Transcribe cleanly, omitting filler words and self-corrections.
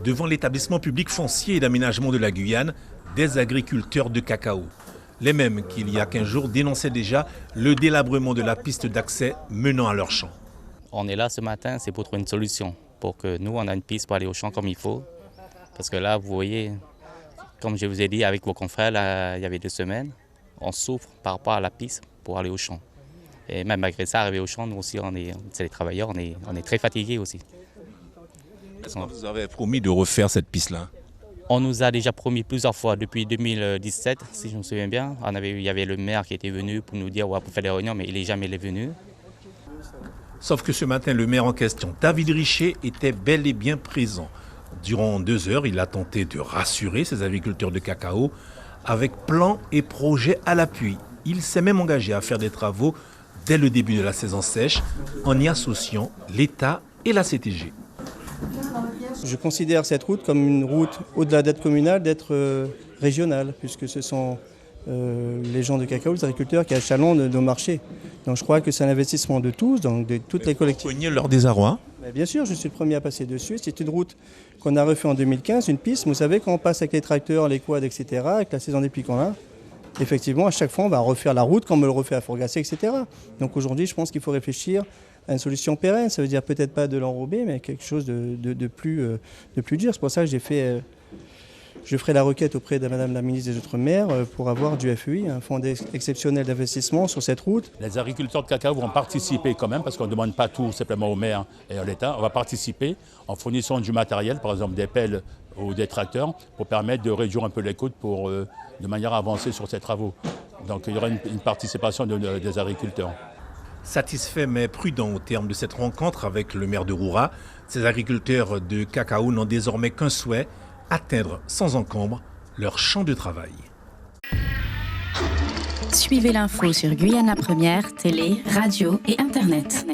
Devant l'établissement public foncier et d'aménagement de la Guyane, des agriculteurs de cacao. Les mêmes qui, il y a 15 jours, dénonçaient déjà le délabrement de la piste d'accès menant à leur champ. On est là ce matin, c'est pour trouver une solution, pour que nous, on a une piste pour aller au champ comme il faut. Parce que là, vous voyez, comme je vous ai dit avec vos confrères, là, il y avait 2 semaines, on souffre par rapport à la piste pour aller au champ. Et même malgré ça, arriver au champ, nous aussi, c'est les travailleurs, on est très fatigués aussi. Est-ce que vous avez promis de refaire cette piste-là? On nous a déjà promis plusieurs fois depuis 2017, si je me souviens bien. Il y avait le maire qui était venu pour nous dire pour faire des réunions, mais il n'est jamais venu. Sauf que ce matin, le maire en question, David Richer, était bel et bien présent. Durant 2 heures, il a tenté de rassurer ses agriculteurs de cacao avec plan et projet à l'appui. Il s'est même engagé à faire des travaux dès le début de la saison sèche en y associant l'État et la CTG. Je considère cette route comme une route, au-delà d'être communale, d'être régionale, puisque ce sont les gens de cacao, les agriculteurs qui achalandent nos marchés. Donc je crois que c'est un investissement de tous, donc de toutes les collectivités. Vous craignez leur désarroi? Mais bien sûr, je suis le premier à passer dessus. C'est une route qu'on a refait en 2015, une piste. Vous savez, quand on passe avec les tracteurs, les quads, etc., avec la saison des pluies qu'on a, effectivement, à chaque fois, on va refaire la route comme on le refait à Fourgassé, etc. Donc aujourd'hui, je pense qu'il faut réfléchir à une solution pérenne. Ça veut dire peut-être pas de l'enrober, mais quelque chose de plus dur. C'est pour ça que je ferai la requête auprès de Madame la ministre des Outre-mer pour avoir du FEI, un fonds exceptionnel d'investissement sur cette route. Les agriculteurs de cacao vont participer quand même, parce qu'on ne demande pas tout simplement au maire et à l'État. On va participer en fournissant du matériel, par exemple des pelles ou des tracteurs, pour permettre de réduire un peu les coûts de manière à avancer sur ces travaux. Donc il y aura une participation des agriculteurs. Satisfait mais prudent au terme de cette rencontre avec le maire de Roura, ces agriculteurs de cacao n'ont désormais qu'un souhait, atteindre sans encombre leur champ de travail. Suivez l'info sur Guyana Première, télé, radio et Internet.